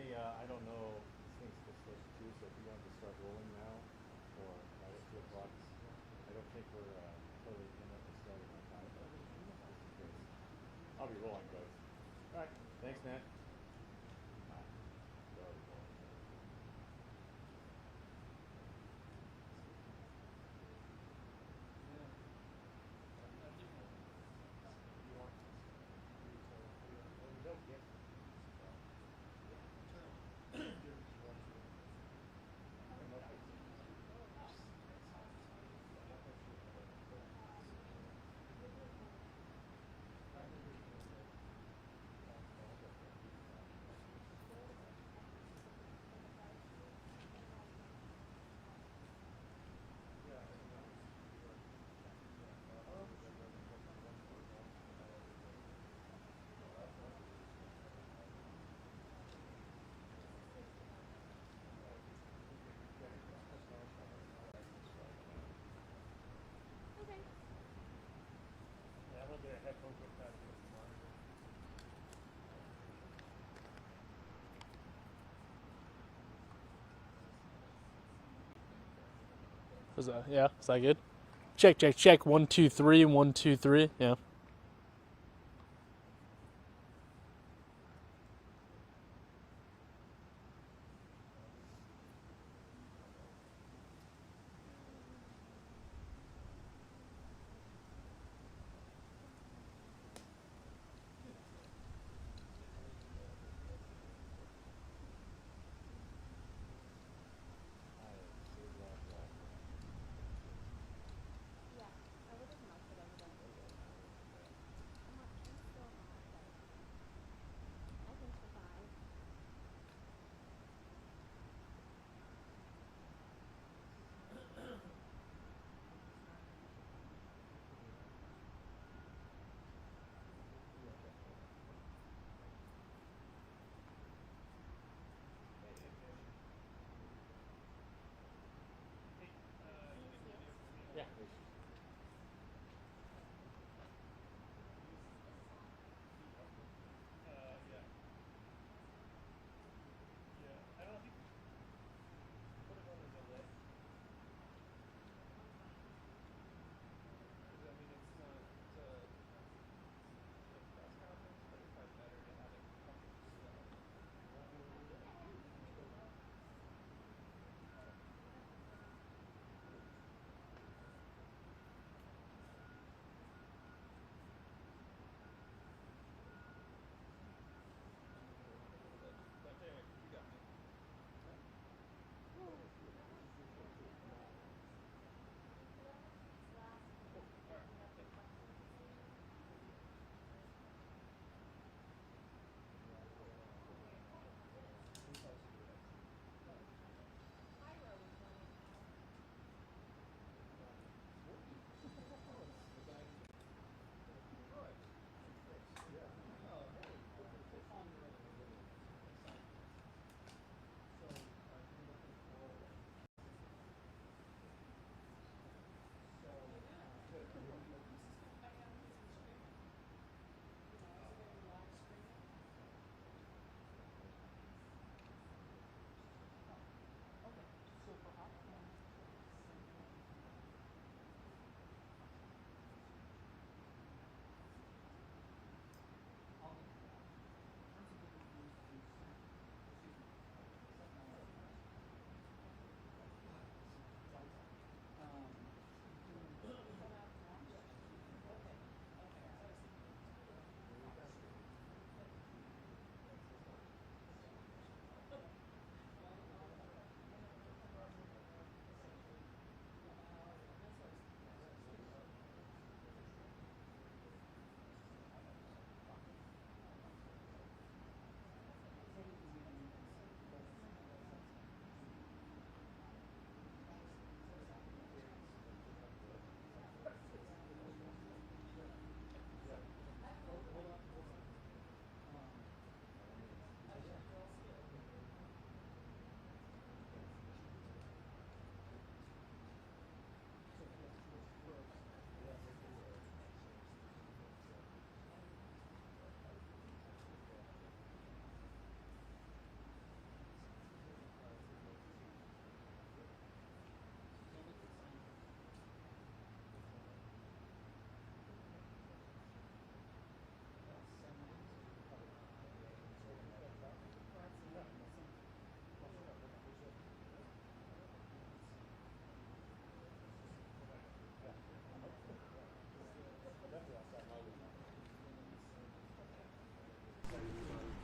I don't know, this thing's still supposed to, so if you want to start rolling now, or right at 2 o'clock, I don't think we're totally in at the start of my time, but just in case. I'll be rolling, but, all right, thanks, Matt. Bye. We're already rolling. You want me to, well, we don't get, Okay. yeah, I'm gonna get a headphone put back in the monitor. Was that, yeah, is that good? Check, check, check. 1 2 3, 1 2 3. Yeah. I am so glad you're all here. Yeah, I would have melted over there.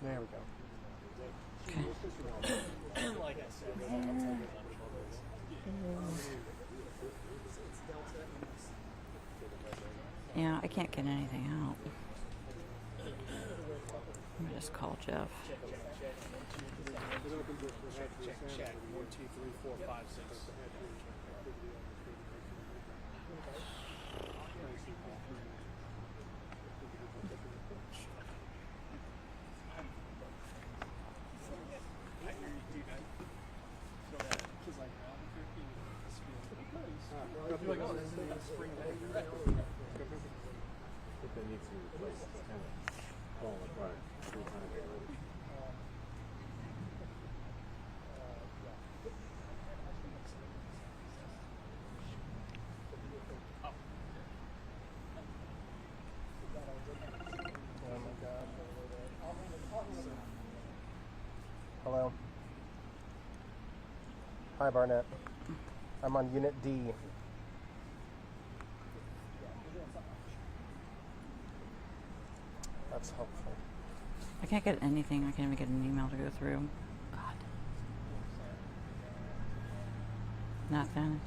There we go. Okay. Like I said, Yeah, I can't get anything out. Let me just call Jeff. check. 1, 2, 3, 4, 5, 6. I think that needs to be replaced. It's kind of falling apart 3 times already. Oh my god. Hello. Hi, Barnett. I'm on Unit D. That's helpful. I can't get anything. I can't even get an email to go through. God. Nothing.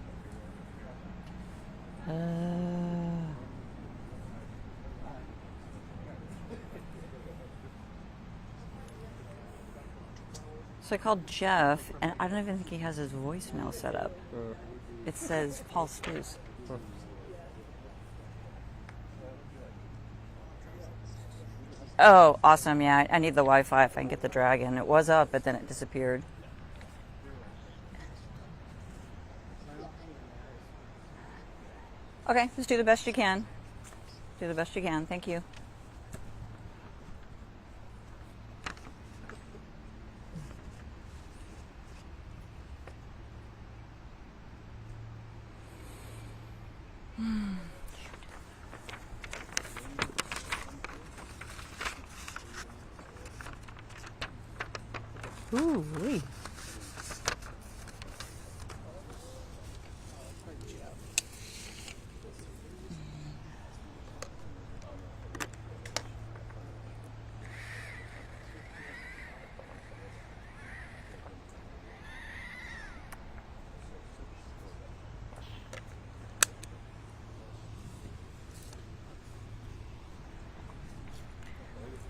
So I called Jeff, and I don't even think he has his voicemail set up. It says Paul Stews. Oh, awesome. Yeah, I need the Wi-Fi if I can get the Dragon. It was up, but then it disappeared. Okay, just do the best you can. Do the best you can. Thank you. Ooh, wee.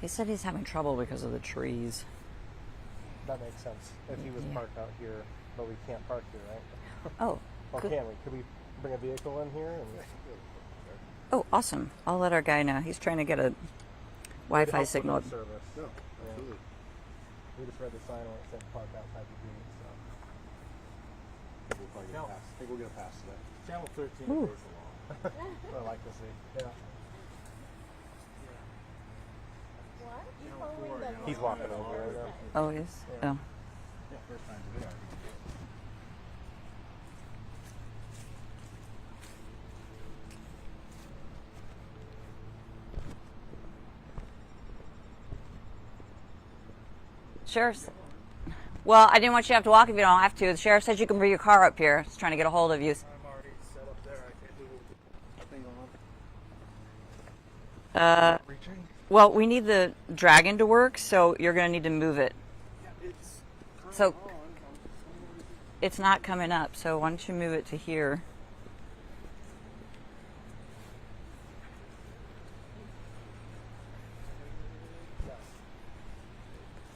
He said he's having trouble because of the trees. That makes sense. If he was Yeah. parked out here, but we can't park here, right? Oh, Or cool. can we? Could we bring a vehicle in here? And Oh, awesome. I'll let our guy know. He's trying to get a Wi-Fi help with signal. our service. No, absolutely. We just read the sign when it said park outside the gate. So. I think we'll probably get past. I think we'll get past that. Channel 13 Ooh. is along. I like to see. Yeah. What? You following the He's walking over right now. Oh, he is? Yeah. Oh. Yeah, first time today. Sheriff's. Well, I didn't want you to have to walk if you don't have to. The sheriff says you can bring your car up here. He's trying to get a hold of you. I'm already set up there. I can't do Thing on. Reaching. Well, we need the Dragon to work, so you're going to need to move it. It's So it's not coming up, so why don't you move it to here?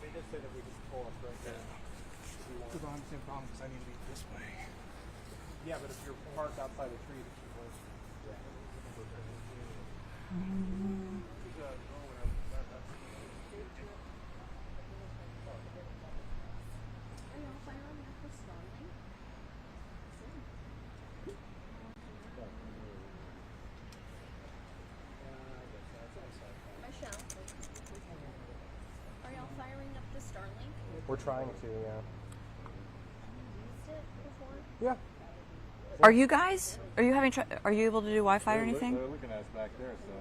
They did say that we could pull up right there. because I have the same problem because I need to be this way. Yeah, but if you're parked outside a tree, that should work. Are y'all firing up the Starlink? Michelle, are y'all firing up the Starlink? We're trying to, yeah. Used it before? Yeah. Are you guys? Are you having? Are you able to do Wi-Fi or anything? They're looking at us back there, so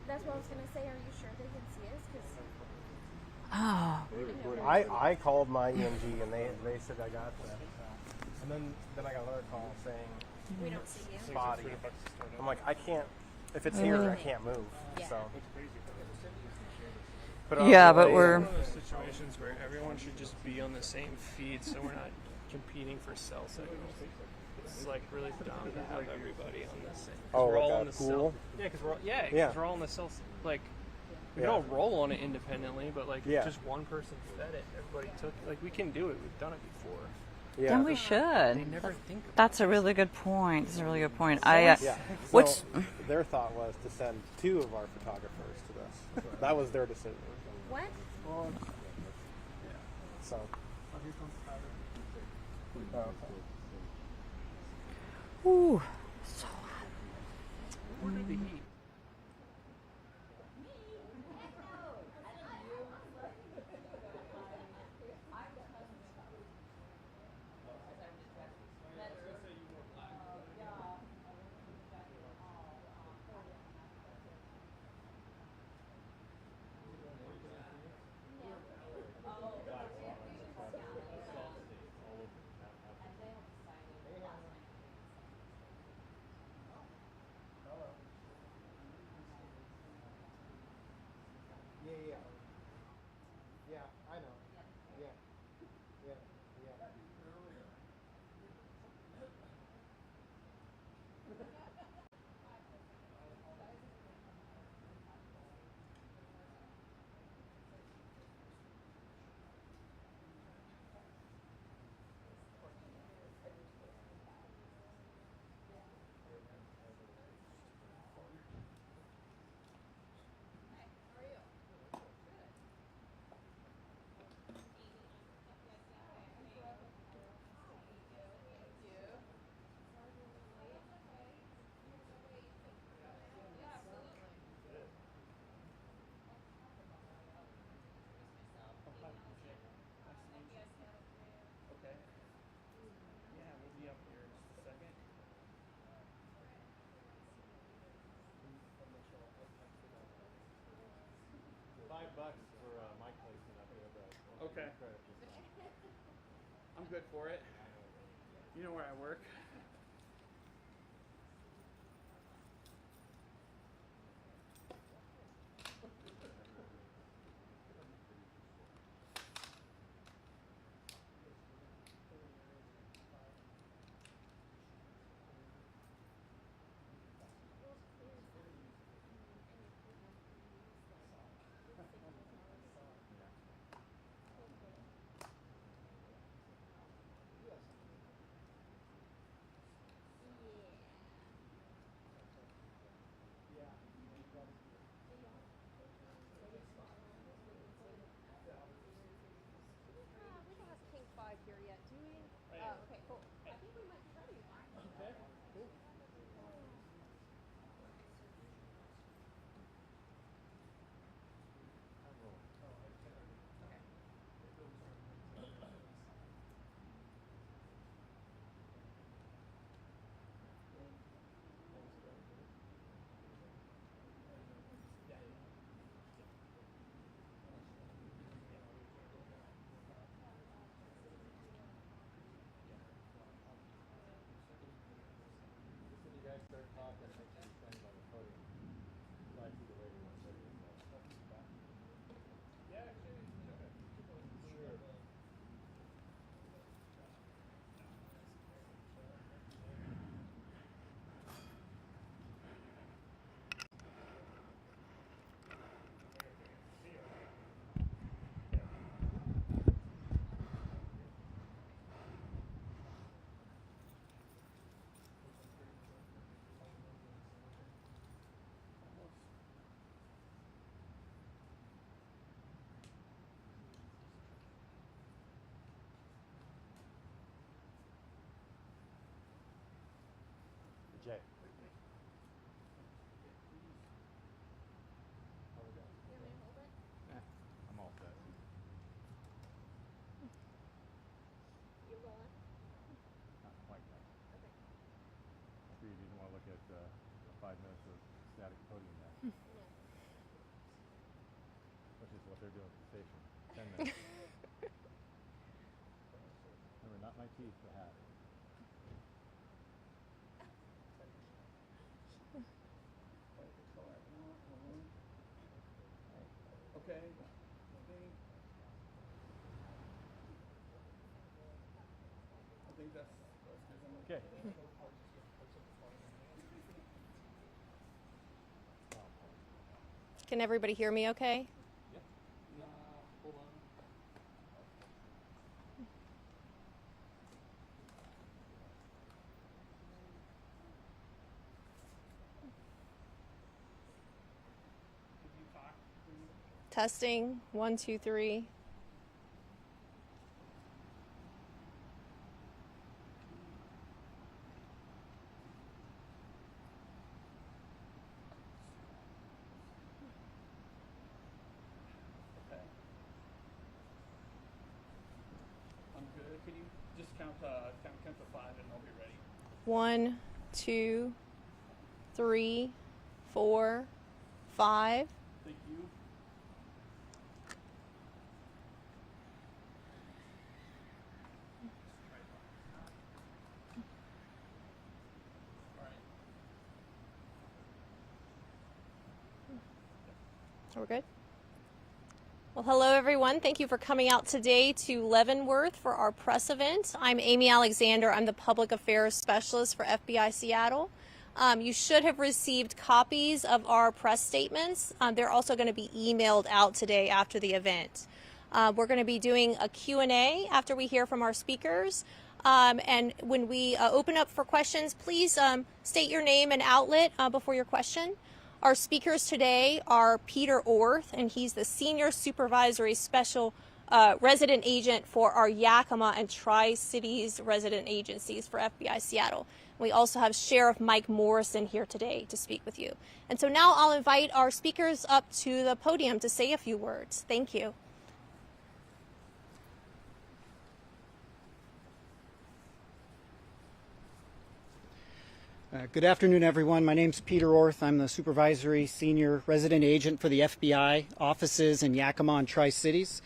That's what I was gonna say. Are you sure they can see us? Because Oh, they're recording. I called my EMG and they said I got that. And then I got another call saying we don't see you. spotty. I'm like, I can't. If it's here, I can't move. Yeah. So. Put it on yeah, but delay we're. and- situations where everyone should just be on the same feed, so we're not competing for cell signals. It's like really dumb to have everybody on the same. Oh, we're like all a on the pool? cell. Yeah, because we're all, we're all on the cell. Like we Yeah. can all roll on it independently, but like Yeah. just one person fed it. Everybody took. Like we can do it. We've done it before. Yeah. Then we should. They never think about That's a really good point. That's a really good point. Yeah. Which So their thought was to send 2 of our photographers to this. That was their decision. What? So. Oh, okay. ooh, so Where did the heat? Yeah. Yeah, I know. Yeah. Yeah. Yeah. Okay. Yeah, we'll be up here in just a second. $5 for my placement up here, but Okay. credit this time. I'm good for it. You know where I work. We don't have King 5 here yet, do we? Oh, okay, cool. I think we might be ready. Okay, cool. Just when you guys start talking, make sure you stand by the podium. So I see the lady once there. Yeah, actually, Sure. Jay. I'm all set. You rolling? Not quite that. Okay. I figured you didn't want to look at 5 minutes of static podium there. Which is what they're doing at the station. 10 minutes. Remember, not my teeth, the hat. okay. Okay. Can everybody hear me okay? Testing, 1, 2, 3. I'm good. Could you just count to 5 and I'll be ready? 1, 2, 3, 4, 5. Thank you. We're good? Well, hello everyone. Thank you for coming out today to Leavenworth for our press event. I'm Amy Alexander. I'm the Public Affairs Specialist for FBI Seattle. You should have received copies of our press statements. They're also going to be emailed out today after the event. We're going to be doing a Q&A after we hear from our speakers. And when we open up for questions, please state your name and outlet before your question. Our speakers today are Peter Orth, and he's the Senior Supervisory Special Resident Agent for our Yakima and Tri-Cities resident agencies for FBI Seattle. We also have Sheriff Mike Morrison here today to speak with you. And so now I'll invite our speakers up to the podium to say a few words. Thank you. Good afternoon, everyone. My name's Peter Orth. I'm the Supervisory Senior Resident Agent for the FBI offices in Yakima and Tri-Cities.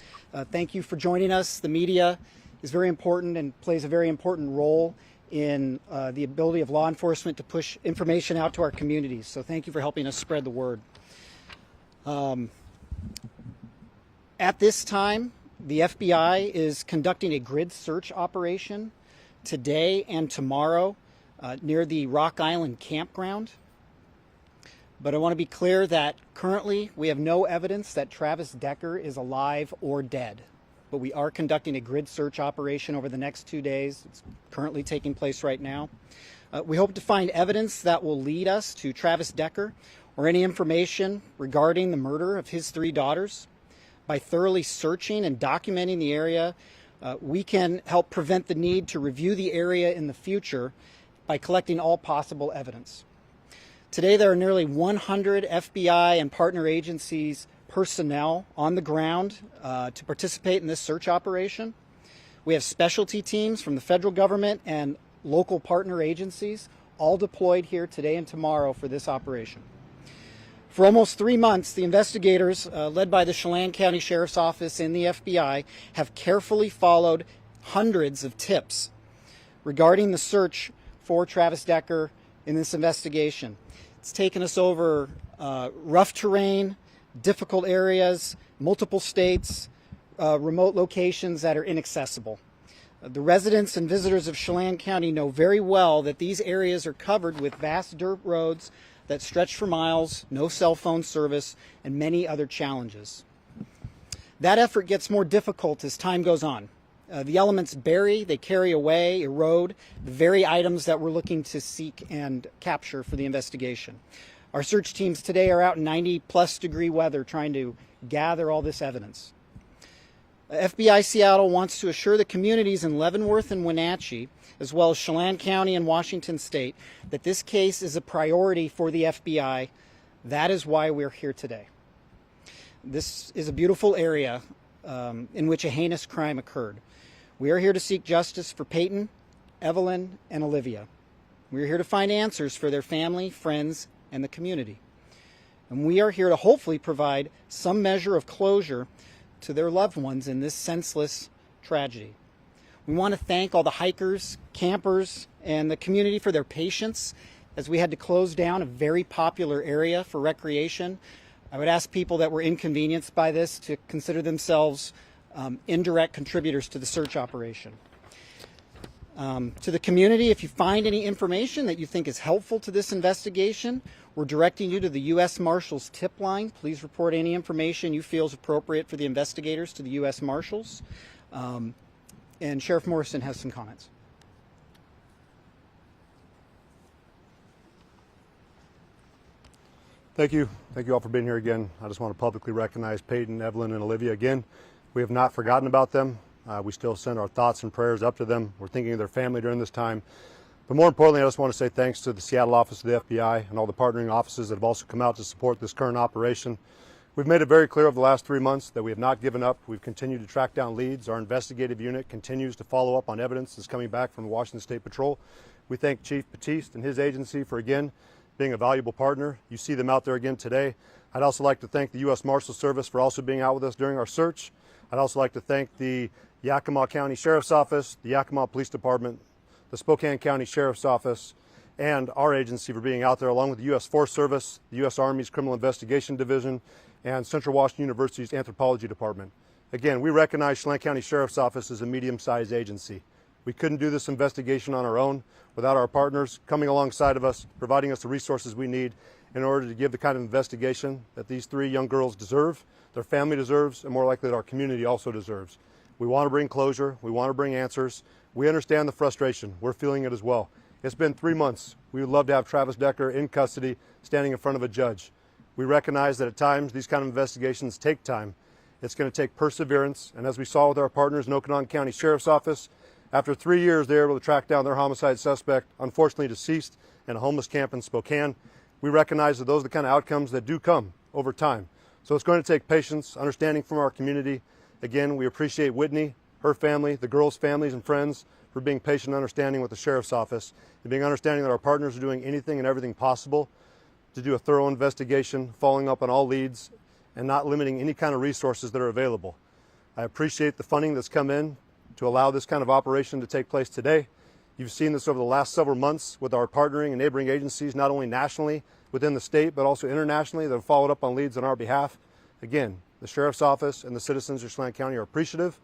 Thank you for joining us. The media is very important and plays a very important role in the ability of law enforcement to push information out to our communities. So thank you for helping us spread the word. At this time, the FBI is conducting a grid search operation today and tomorrow near the Rock Island campground. But I want to be clear that currently we have no evidence that Travis Decker is alive or dead. But we are conducting a grid search operation over the next 2 days. It's currently taking place right now. We hope to find evidence that will lead us to Travis Decker or any information regarding the murder of his 3 daughters. By thoroughly searching and documenting the area, we can help prevent the need to review the area in the future by collecting all possible evidence. Today there are nearly 100 FBI and partner agencies personnel on the ground to participate in this search operation. We have specialty teams from the federal government and local partner agencies all deployed here today and tomorrow for this operation. For almost 3 months, the investigators, led by the Chelan County Sheriff's Office and the FBI, have carefully followed hundreds of tips regarding the search for Travis Decker in this investigation. It's taken us over rough terrain, difficult areas, multiple states, remote locations that are inaccessible. The residents and visitors of Chelan County know very well that these areas are covered with vast dirt roads that stretch for miles, no cell phone service, and many other challenges. That effort gets more difficult as time goes on. The elements bury, they carry away, erode the very items that we're looking to seek and capture for the investigation. Our search teams today are out in 90-plus degree weather trying to gather all this evidence. FBI Seattle wants to assure the communities in Leavenworth and Wenatchee, as well as Chelan County and Washington State, that this case is a priority for the FBI. That is why we're here today. This is a beautiful area in which a heinous crime occurred. We are here to seek justice for Peyton, Evelyn, and Olivia. We are here to find answers for their family, friends, and the community. And we are here to hopefully provide some measure of closure to their loved ones in this senseless tragedy. We want to thank all the hikers, campers, and the community for their patience as we had to close down a very popular area for recreation. I would ask people that were inconvenienced by this to consider themselves indirect contributors to the search operation. To the community, if you find any information that you think is helpful to this investigation, we're directing you to the U.S. Marshals tip line. Please report any information you feel is appropriate for the investigators to the U.S. Marshals. And Sheriff Morrison has some comments. Thank you. Thank you all for being here again. I just want to publicly recognize Peyton, Evelyn, and Olivia again. We have not forgotten about them. We still send our thoughts and prayers up to them. We're thinking of their family during this time. But more importantly, I just want to say thanks to the Seattle office of the FBI and all the partnering offices that have also come out to support this current operation. We've made it very clear over the last 3 months that we have not given up. We've continued to track down leads. Our investigative unit continues to follow up on evidence that's coming back from the Washington State Patrol. We thank Chief Batiste and his agency for, again, being a valuable partner. You see them out there again today. I'd also like to thank the U.S. Marshals Service for also being out with us during our search. I'd also like to thank the Yakima County Sheriff's Office, the Yakima Police Department, the Spokane County Sheriff's Office, and our agency for being out there, along with the U.S. Forest Service, the U.S. Army's Criminal Investigation Division, and Central Washington University's Anthropology Department. Again, we recognize Chelan County Sheriff's Office as a medium-sized agency. We couldn't do this investigation on our own without our partners coming alongside of us, providing us the resources we need in order to give the kind of investigation that these 3 young girls deserve, their family deserves, and more likely that our community also deserves. We want to bring closure. We want to bring answers. We understand the frustration. We're feeling it as well. It's been 3 months. We would love to have Travis Decker in custody, standing in front of a judge. We recognize that at times these kind of investigations take time. It's going to take perseverance. And as we saw with our partners in Okanagan County Sheriff's Office, after 3 years, they were able to track down their homicide suspect, unfortunately deceased in a homeless camp in Spokane. We recognize that those are the kind of outcomes that do come over time. So it's going to take patience, understanding from our community. Again, we appreciate Whitney, her family, the girls' families and friends for being patient and understanding with the Sheriff's Office, and being understanding that our partners are doing anything and everything possible to do a thorough investigation, following up on all leads, and not limiting any kind of resources that are available. I appreciate the funding that's come in to allow this kind of operation to take place today. You've seen this over the last several months with our partnering and neighboring agencies, not only nationally within the state, but also internationally, that have followed up on leads on our behalf. Again, the Sheriff's Office and the citizens of Chelan County are appreciative.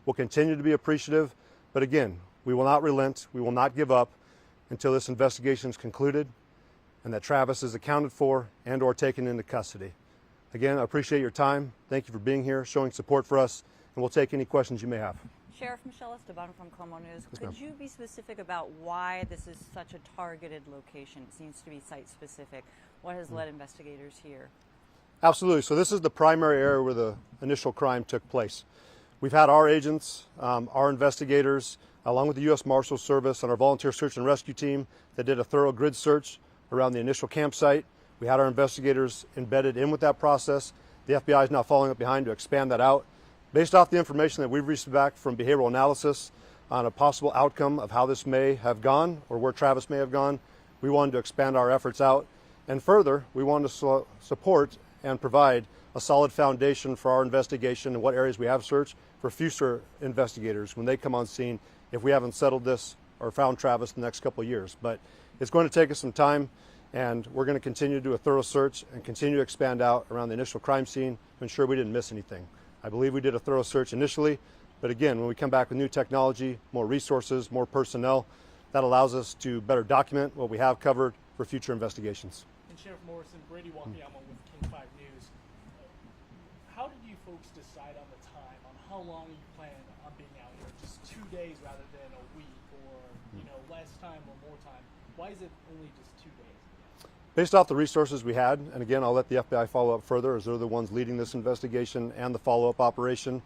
We'll continue to be appreciative. But again, we will not relent. We will not give up until this investigation is concluded and that Travis is accounted for and or taken into custody. Again, I appreciate your time. Thank you for being here, showing support for us, and we'll take any questions you may have. Sheriff Michelle Esteban from Como News. Could you be specific about why this is such a targeted location? It seems to be site-specific. What has led investigators here? Absolutely. So this is the primary area where the initial crime took place. We've had our agents, our investigators, along with the U.S. Marshals Service and our volunteer search and rescue team that did a thorough grid search around the initial campsite. We had our investigators embedded in with that process. The FBI is now following up behind to expand that out. Based off the information that we've received back from behavioral analysis on a possible outcome of how this may have gone or where Travis may have gone, we wanted to expand our efforts out. And further, we wanted to support and provide a solid foundation for our investigation and what areas we have searched for future investigators when they come on scene if we haven't settled this or found Travis in the next couple of years. But it's going to take us some time, and we're going to continue to do a thorough search and continue to expand out around the initial crime scene to ensure we didn't miss anything. I believe we did a thorough search initially, but again, when we come back with new technology, more resources, more personnel, that allows us to better document what we have covered for future investigations. And Sheriff Morrison, Brady Wakayama with King 5 News. How did you folks decide on the time, on how long you plan on being out here? Just 2 days rather than a week, or less time or more time? Why is it only just 2 days? Based off the resources we had, and again, I'll let the FBI follow up further as they're the ones leading this investigation and the follow-up operation.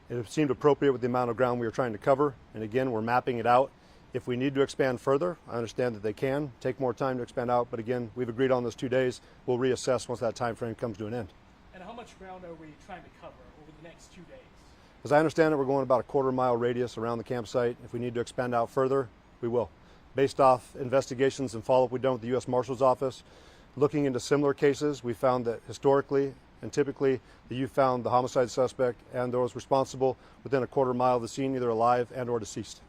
It seemed appropriate with the amount of ground we were trying to cover, and again, we're mapping it out. If we need to expand further, I understand that they can take more time to expand out, but again, we've agreed on those 2 days. We'll reassess once that time frame comes to an end. And how much ground are we trying to cover over the next 2 days? As I understand it, we're going about a quarter-mile radius around the campsite. If we need to expand out further, we will. Based off investigations and follow-up we've done with the U.S. Marshal's Office, looking into similar cases, we found that historically and typically that you found the homicide suspect and those responsible within a quarter mile of the scene, either alive and or deceased.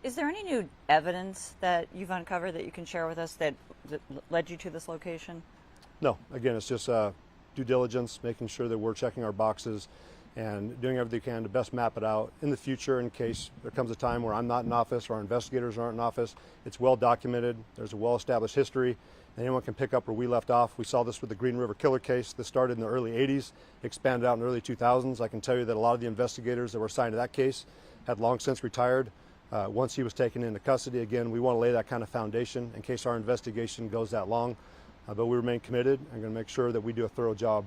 Is there any new evidence that you've uncovered that you can share with us that led you to this location? No. Again, it's just due diligence, making sure that we're checking our boxes and doing everything we can to best map it out in the future in case there comes a time where I'm not in office or our investigators aren't in office. It's well documented. There's a well-established history. Anyone can pick up where we left off. We saw this with the Green River Killer case. This started in the early 80s, expanded out in the early 2000s. I can tell you that a lot of the investigators that were assigned to that case had long since retired once he was taken into custody. Again, we want to lay that kind of foundation in case our investigation goes that long. But we remain committed and going to make sure that we do a thorough job.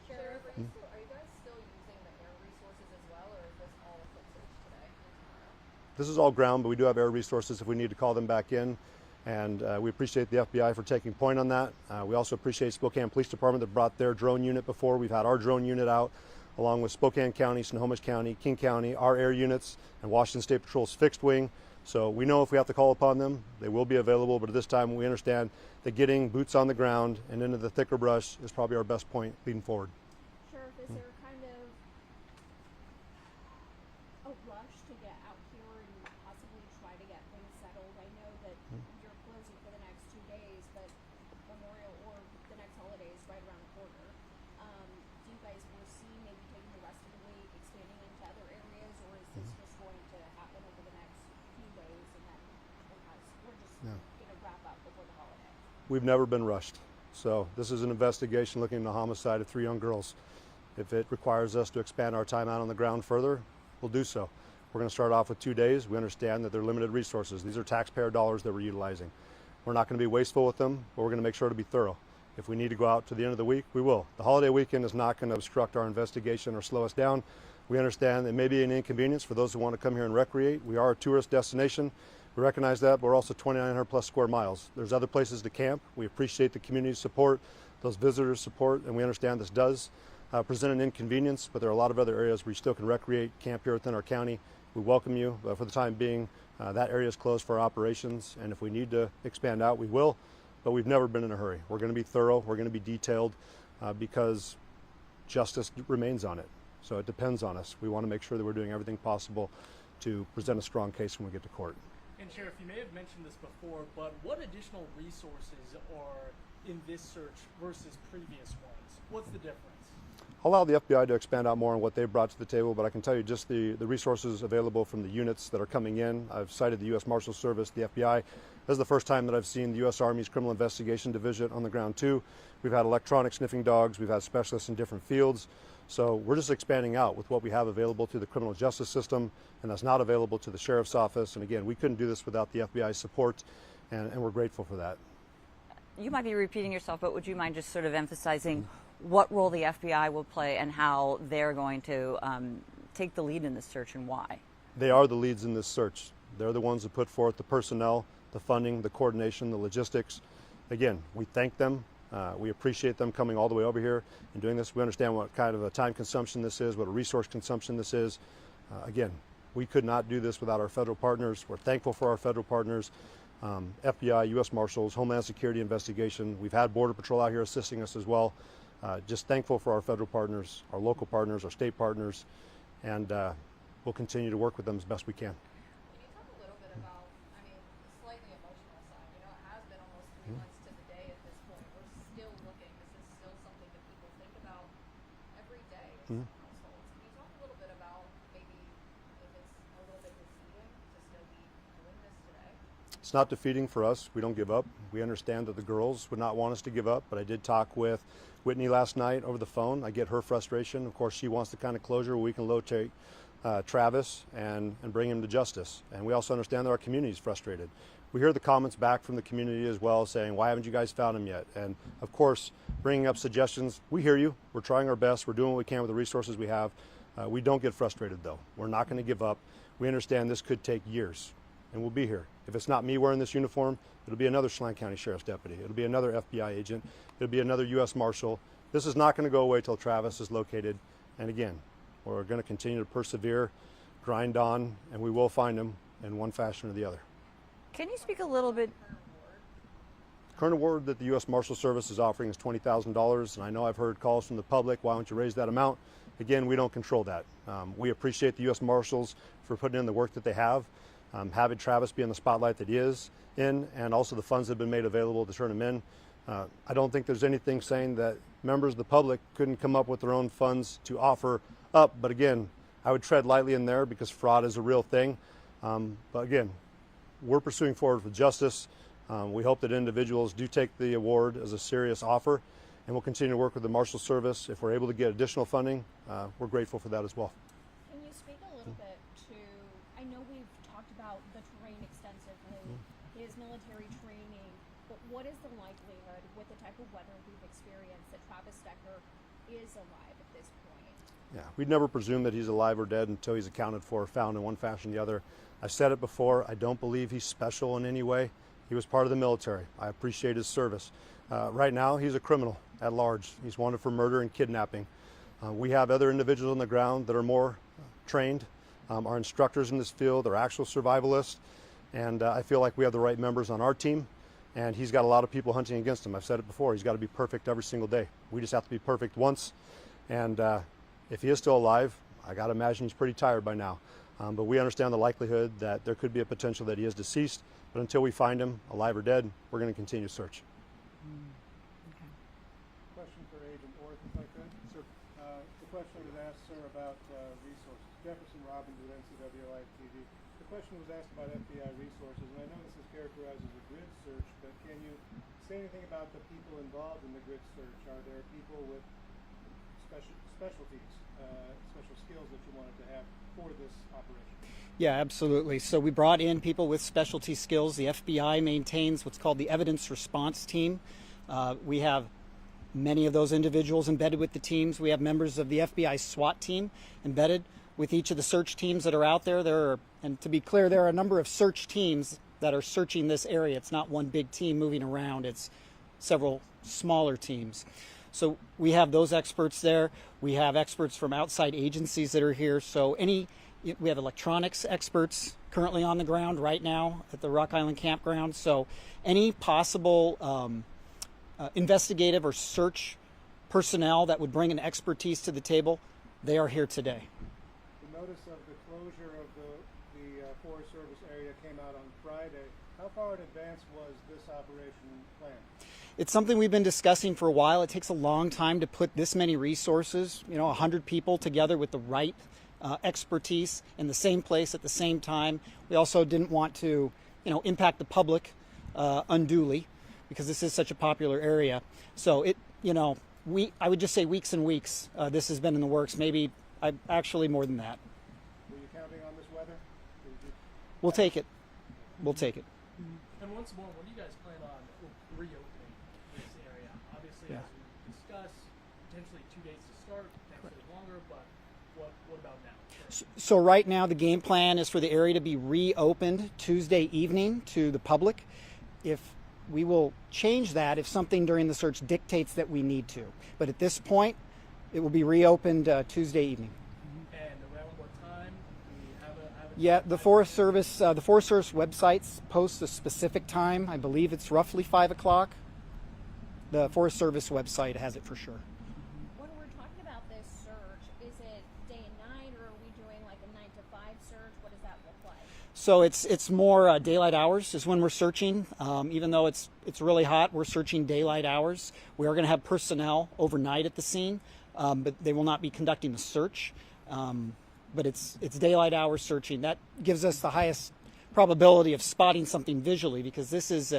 Sheriff, are you guys still using the air resources as well, or is this all a foot search today? This is all ground, but we do have air resources if we need to call them back in. And we appreciate the FBI for taking point on that. We also appreciate Spokane Police Department that brought their drone unit before. We've had our drone unit out, along with Spokane County, Snohomish County, King County, our air units, and Washington State Patrol's fixed wing. So we know if we have to call upon them, they will be available. But at this time, we understand that getting boots on the ground and into the thicker brush is probably our best point leading forward. Sheriff, is there kind of a rush to get out here and possibly try to get things settled? I know that you're closing for the next 2 days, but Memorial or the next holiday is right around the corner. Do you guys foresee maybe taking the rest of the week, expanding into other areas, or is this just going to happen over the next few days and then we're just going to wrap up before the holiday? We've never been rushed. So this is an investigation looking into the homicide of 3 young girls. If it requires us to expand our time out on the ground further, we'll do so. We're going to start off with 2 days. We understand that they're limited resources. These are taxpayer dollars that we're utilizing. We're not going to be wasteful with them, but we're going to make sure to be thorough. If we need to go out to the end of the week, we will. The holiday weekend is not going to obstruct our investigation or slow us down. We understand it may be an inconvenience for those who want to come here and recreate. We are a tourist destination. We recognize that, but we're also 2,900 plus square miles. There's other places to camp. We appreciate the community support, those visitors' support, and we understand this does present an inconvenience, but there are a lot of other areas where you still can recreate, camp here within our county. We welcome you, but for the time being, that area is closed for our operations, and if we need to expand out, we will, but we've never been in a hurry. We're going to be thorough, we're going to be detailed, because justice remains on it. So it depends on us. We want to make sure that we're doing everything possible to present a strong case when we get to court. And Sheriff, you may have mentioned this before, but what additional resources are in this search versus previous ones? What's the difference? I'll allow the FBI to expand out more on what they've brought to the table, but I can tell you just the resources available from the units that are coming in. I've cited the U.S. Marshals Service, the FBI. This is the first time that I've seen the U.S. Army's Criminal Investigation Division on the ground too. We've had electronic sniffing dogs. We've had specialists in different fields. So we're just expanding out with what we have available to the criminal justice system, and that's not available to the sheriff's office. And again, we couldn't do this without the FBI's support, and we're grateful for that. You might be repeating yourself, but would you mind just sort of emphasizing what role the FBI will play and how they're going to take the lead in this search and why? They are the leads in this search. They're the ones that put forth the personnel, the funding, the coordination, the logistics. Again, we thank them. We appreciate them coming all the way over here and doing this. We understand what kind of a time consumption this is, what a resource consumption this is. Again, we could not do this without our federal partners. We're thankful for our federal partners, FBI, U.S. Marshals, Homeland Security Investigation. We've had Border Patrol out here assisting us as well. Just thankful for our federal partners, our local partners, our state partners, and we'll continue to work with them as best we can. Can you talk a little bit about, I mean, the slightly emotional side? You know, it has been almost 3 months to the day at this point. We're still looking. This is still something that people think about every day in some households. Can you talk a little bit about maybe if it's a little bit defeating to still be doing this today? It's not defeating for us. We don't give up. We understand that the girls would not want us to give up, but I did talk with Whitney last night over the phone. I get her frustration. Of course, she wants the kind of closure where we can locate Travis and bring him to justice. And we also understand that our community is frustrated. We hear the comments back from the community as well saying, why haven't you guys found him yet? And of course, bringing up suggestions, we hear you. We're trying our best. We're doing what we can with the resources we have. We don't get frustrated though. We're not going to give up. We understand this could take years, and we'll be here. If it's not me wearing this uniform, it'll be another Chelan County Sheriff's deputy. It'll be another FBI agent. It'll be another U.S. Marshal. This is not going to go away till Travis is located. And again, we're going to continue to persevere, grind on, and we will find him in one fashion or the other. Can you speak a little bit? The current award that the U.S. Marshal Service is offering is $20,000, and I know I've heard calls from the public, why don't you raise that amount? Again, we don't control that. We appreciate the U.S. Marshals for putting in the work that they have. Having Travis be in the spotlight that he is in, and also the funds that have been made available to turn him in. I don't think there's anything saying that members of the public couldn't come up with their own funds to offer up. But again, I would tread lightly in there because fraud is a real thing. But again, we're pursuing forward with justice. We hope that individuals do take the award as a serious offer, and we'll continue to work with the Marshal Service. If we're able to get additional funding, we're grateful for that as well. Can you speak a little bit to, I know we've talked about the terrain extensively, his military training, but what is the likelihood with the type of weather we've experienced that Travis Decker is alive at this point? Yeah, we'd never presume that he's alive or dead until he's accounted for or found in one fashion or the other. I've said it before, I don't believe he's special in any way. He was part of the military. I appreciate his service. Right now, he's a criminal at large. He's wanted for murder and kidnapping. We have other individuals on the ground that are more trained. Our instructors in this field are actual survivalists, and I feel like we have the right members on our team, and he's got a lot of people hunting against him. I've said it before, he's got to be perfect every single day. We just have to be perfect once, and if he is still alive, I got to imagine he's pretty tired by now. But we understand the likelihood that there could be a potential that he is deceased, but until we find him, alive or dead, we're going to continue to search. Question for Agent Orth, if I could. Sir. The question was asked, sir, about resources. Jefferson Robbins with NCWA TV. The question was asked about FBI resources, and I know this is characterized as a grid search, but can you say anything about the people involved in the grid search? Are there people with specialties, special skills that you wanted to have for this operation? Yeah, absolutely. So we brought in people with specialty skills. The FBI maintains what's called the evidence response team. We have many of those individuals embedded with the teams. We have members of the FBI SWAT team embedded with each of the search teams that are out there. And to be clear, there are a number of search teams that are searching this area. It's not one big team moving around. It's several smaller teams. So we have those experts there. We have experts from outside agencies that are here. So we have electronics experts currently on the ground right now at the Rock Island Campground. So any possible investigative or search personnel that would bring an expertise to the table, they are here today. The notice of the closure of the Forest Service area came out on Friday. How far in advance was this operation planned? It's something we've been discussing for a while. It takes a long time to put this many resources, 100 people together with the right expertise in the same place at the same time. We also didn't want to, impact the public unduly because this is such a popular area. So I would just say weeks and weeks. This has been in the works. Maybe actually more than that. Were you counting on this weather? We'll take it. We'll take it. And once more, when do you guys plan on reopening this area? Obviously, Yeah. as we discussed, potentially 2 days to start, potentially longer, but what about now? So right now the game plan is for the area to be reopened Tuesday evening to the public. If we will change that if something during the search dictates that we need to. But at this point, it will be reopened Tuesday evening. And around what time? Do we have a Yeah, the Forest Service websites post a specific time. I believe it's roughly 5 o'clock. The Forest Service website has it for sure. When we're talking about this search, is it day and night, or are we doing like a 9 to 5 search? What does that look like? So it's more daylight hours is when we're searching. Even though it's really hot, we're searching daylight hours. We are going to have personnel overnight at the scene, but they will not be conducting the search. But it's daylight hours searching. That gives us the highest probability of spotting something visually because this is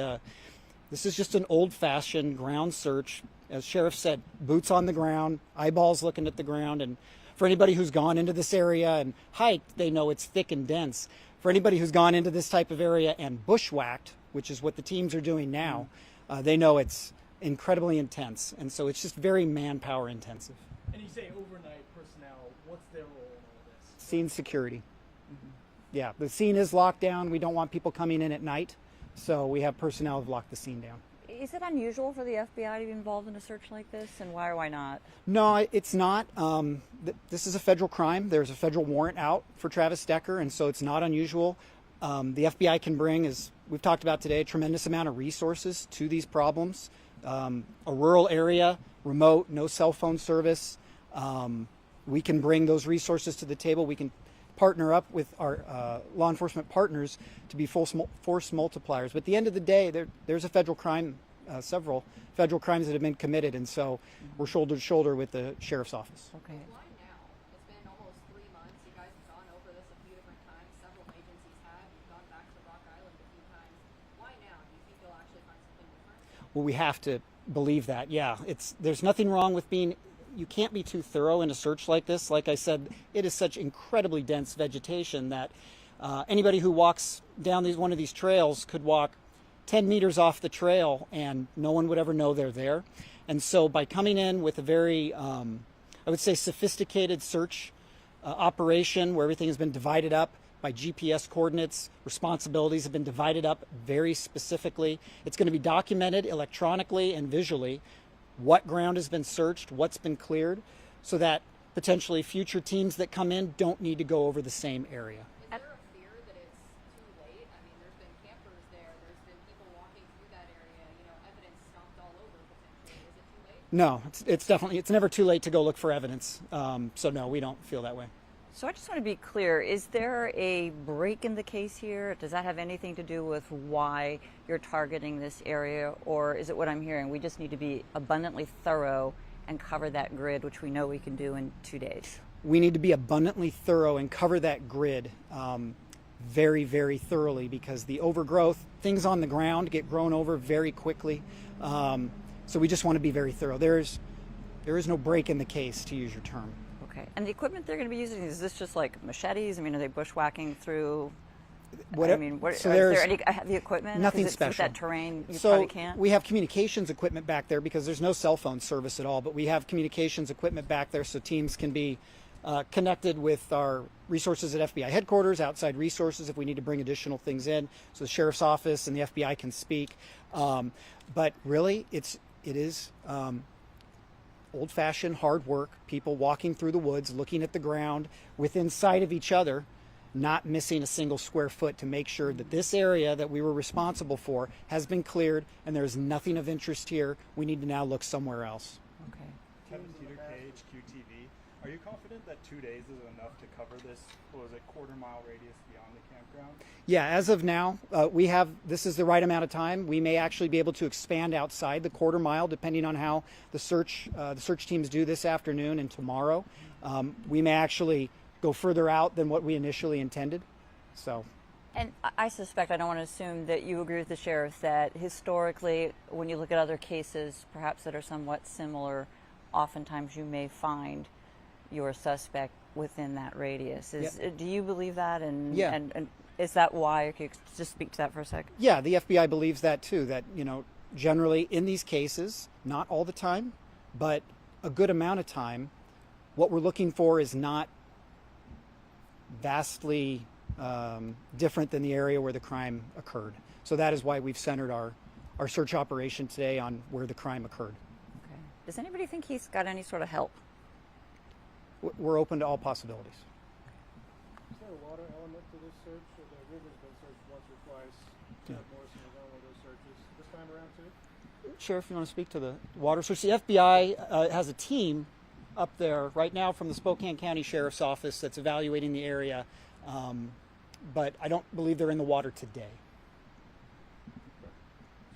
just an old-fashioned ground search. As Sheriff said, boots on the ground, eyeballs looking at the ground. And for anybody who's gone into this area and hiked, they know it's thick and dense. For anybody who's gone into this type of area and bushwhacked, which is what the teams are doing now, they know it's incredibly intense. And so it's just very manpower intensive. And you say overnight personnel, what's their role in all this? Scene security. Yeah, the scene is locked down. We don't want people coming in at night. So we have personnel who've locked the scene down. Is it unusual for the FBI to be involved in a search like this, and why or why not? No, it's not. This is a federal crime. There's a federal warrant out for Travis Decker, and so it's not unusual. The FBI can bring, as we've talked about today, a tremendous amount of resources to these problems. A rural area, remote, no cell phone service. We can bring those resources to the table. We can partner up with our law enforcement partners to be force multipliers. But at the end of the day, there's a federal crime several federal crimes that have been committed, and so we're shoulder to shoulder with the sheriff's office. Okay. Why now? It's been almost 3 months. You guys have gone over this a few different times. Several agencies have. You've gone back to Rock Island a few times. Why now? Do you think you'll actually find something different? Well, we have to believe that. Yeah, there's nothing wrong with being. You can't be too thorough in a search like this. Like I said, it is such incredibly dense vegetation that anybody who walks down one of these trails could walk 10 meters off the trail and no one would ever know they're there. And so by coming in with a very, I would say, sophisticated search operation where everything has been divided up by GPS coordinates, responsibilities have been divided up very specifically. It's going to be documented electronically and visually what ground has been searched, what's been cleared, so that potentially future teams that come in don't need to go over the same area. Is there a fear that it's too late? I mean, there's been campers there. There's been people walking through that area. You know, evidence stomped all over potentially. Is it too late? No, it's definitely, it's never too late to go look for evidence. So no, we don't feel that way. So I just want to be clear, is there a break in the case here? Does that have anything to do with why you're targeting this area? Or is it what I'm hearing? We just need to be abundantly thorough and cover that grid, which we know we can do in 2 days. We need to be abundantly thorough and cover that grid very, very thoroughly, because the overgrowth, things on the ground get grown over very quickly. So we just want to be very thorough. There is no break in the case, to use your term. Okay. And the equipment they're going to be using, is this just like machetes? I mean, are they bushwhacking through? What, I mean, so is there's there any heavy equipment? nothing 'Cause it's special. with that terrain, you So probably can't. we have communications equipment back there because there's no cell phone service at all, but we have communications equipment back there so teams can be connected with our resources at FBI headquarters, outside resources if we need to bring additional things in, so the sheriff's office and the FBI can speak. But really, it is old-fashioned hard work, people walking through the woods, looking at the ground within sight of each other, not missing a single square foot to make sure that this area that we were responsible for has been cleared and there's nothing of interest here. We need to now look somewhere else. Okay. Kevin Teeter, KHQTV. Are you confident that 2 days is enough to cover this, what was it, quarter-mile radius beyond the campground? Yeah, as of now, this is the right amount of time. We may actually be able to expand outside the quarter mile depending on how the search teams do this afternoon and tomorrow. We may actually go further out than what we initially intended. So. And I suspect, I don't want to assume that you agree with the sheriff, that historically, when you look at other cases, perhaps that are somewhat similar, oftentimes you may find your suspect within that radius. Do you believe that? And, Yeah. and is that why? Can you just speak to that for a sec? Yeah, the FBI believes that too, that, generally in these cases, not all the time, but a good amount of time, what we're looking for is not vastly different than the area where the crime occurred. So that is why we've centered our search operation today on where the crime occurred. Okay. Does anybody think he's got any sort of help? We're open to all possibilities. Is there a water element to this search? The river's been searched once or twice. Yeah. Ted Morrison was on one of those searches. This time around too? Sheriff, you want to speak to the water search? The FBI has a team up there right now from the Spokane County Sheriff's Office that's evaluating the area, but I don't believe they're in the water today.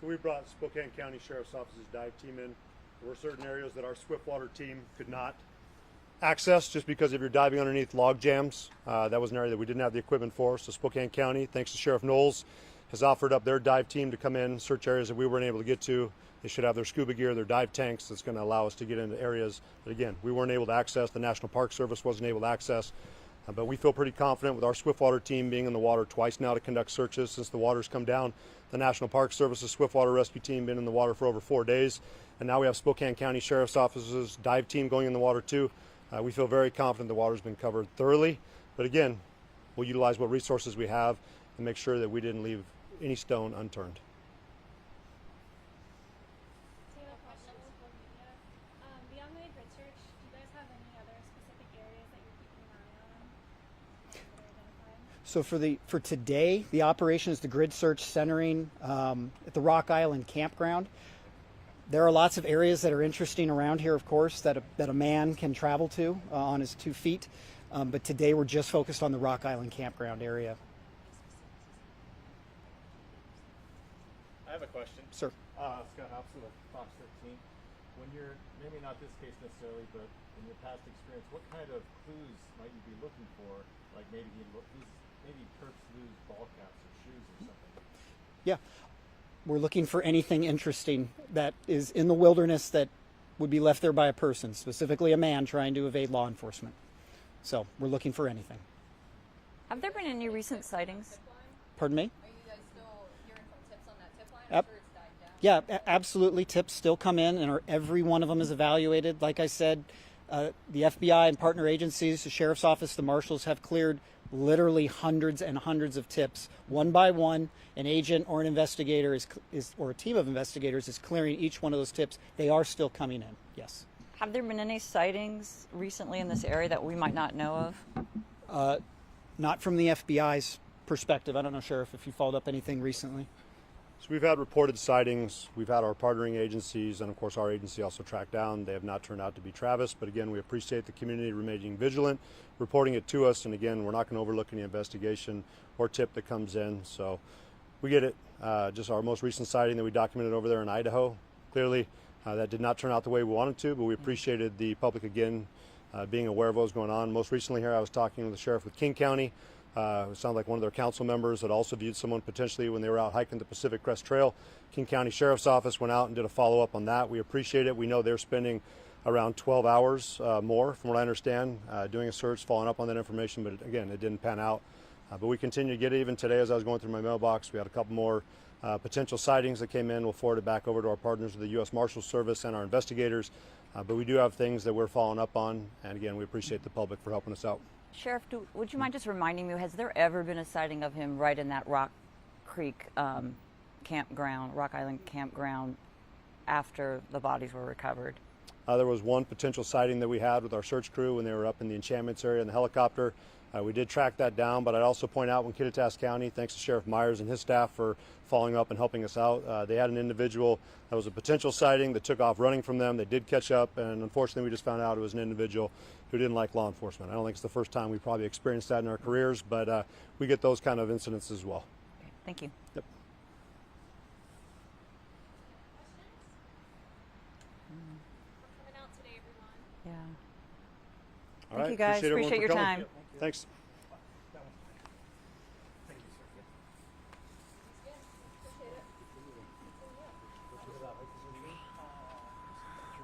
So we brought Spokane County Sheriff's Office's dive team in. There were certain areas that our Swiftwater team could not access just because if you're diving underneath log jams, that was an area that we didn't have the equipment for. So Spokane County, thanks to Sheriff Knowles, has offered up their dive team to come in, search areas that we weren't able to get to. They should have their scuba gear, their dive tanks that's going to allow us to get into areas that, again, we weren't able to access, the National Park Service wasn't able to access. But we feel pretty confident with our Swiftwater team being in the water twice now to conduct searches since the water's come down. The National Park Service's Swiftwater Rescue Team been in the water for over 4 days. And now we have Spokane County Sheriff's Office's dive team going in the water too. We feel very confident the water's been covered thoroughly. But again, we'll utilize what resources we have and make sure that we didn't leave any stone unturned. Beyond the grid search, do you guys have any other specific areas that you're keeping an eye on that are identified? So for today, the operation is the grid search centering at the Rock Island campground. There are lots of areas that are interesting around here, of course, that a man can travel to on his 2 feet. But today we're just focused on the Rock Island campground area. I I have a question. Sir. Scott Hobson with Fox 13. When you're, maybe not this case necessarily, but in your past experience, what kind of clues might you be looking for? Like maybe perps lose ball caps or shoes or something. Yeah. We're looking for anything interesting that is in the wilderness that would be left there by a person, specifically a man trying to evade law enforcement. So we're looking for anything. Have there been any recent sightings? Pardon me? Are you guys still hearing from tips on that tip line? I'm sure it's died down. Yeah, absolutely. Tips still come in, and every one of them is evaluated. Like I said, the FBI and partner agencies, the sheriff's office, the marshals have cleared literally hundreds and hundreds of tips. One by one, an agent or an investigator or a team of investigators is clearing each one of those tips. They are still coming in, yes. Have there been any sightings recently in this area that we might not know of? Not from the FBI's perspective. I don't know, Sheriff, if you followed up anything recently. So we've had reported sightings. We've had our partnering agencies, and of course our agency also tracked down. They have not turned out to be Travis, but again, we appreciate the community remaining vigilant, reporting it to us, and again, we're not going to overlook any investigation or tip that comes in. So we get it. Just our most recent sighting that we documented over there in Idaho. Clearly, that did not turn out the way we wanted to, but we appreciated the public again being aware of what was going on. Most recently here, I was talking with the sheriff with King County. It sounded like one of their council members had also viewed someone potentially when they were out hiking the Pacific Crest Trail. King County Sheriff's Office went out and did a follow-up on that. We appreciate it. We know they're spending around 12 hours more, from what I understand, doing a search, following up on that information, but again, it didn't pan out. But we continue to get it. Even today, as I was going through my mailbox, we had a couple more potential sightings that came in. We'll forward it back over to our partners of the U.S. Marshals Service and our investigators. But we do have things that we're following up on, and again, we appreciate the public for helping us out. Sheriff, would you mind just reminding me, has there ever been a sighting of him right in that Rock Creek campground, Rock Island campground, after the bodies were recovered? There was one potential sighting that we had with our search crew when they were up in the Enchantments area in the helicopter. We did track that down, but I'd also point out when Kittitas County, thanks to Sheriff Myers and his staff for following up and helping us out, they had an individual that was a potential sighting that took off running from them. They did catch up, and unfortunately we just found out it was an individual who didn't like law enforcement. I don't think it's the first time we probably experienced that in our careers, but we get those kind of incidents as well. Okay, thank you. Yep. For coming out today, everyone. Yeah. All Thank right. you guys. Appreciate everyone Appreciate for your coming. time. Thanks.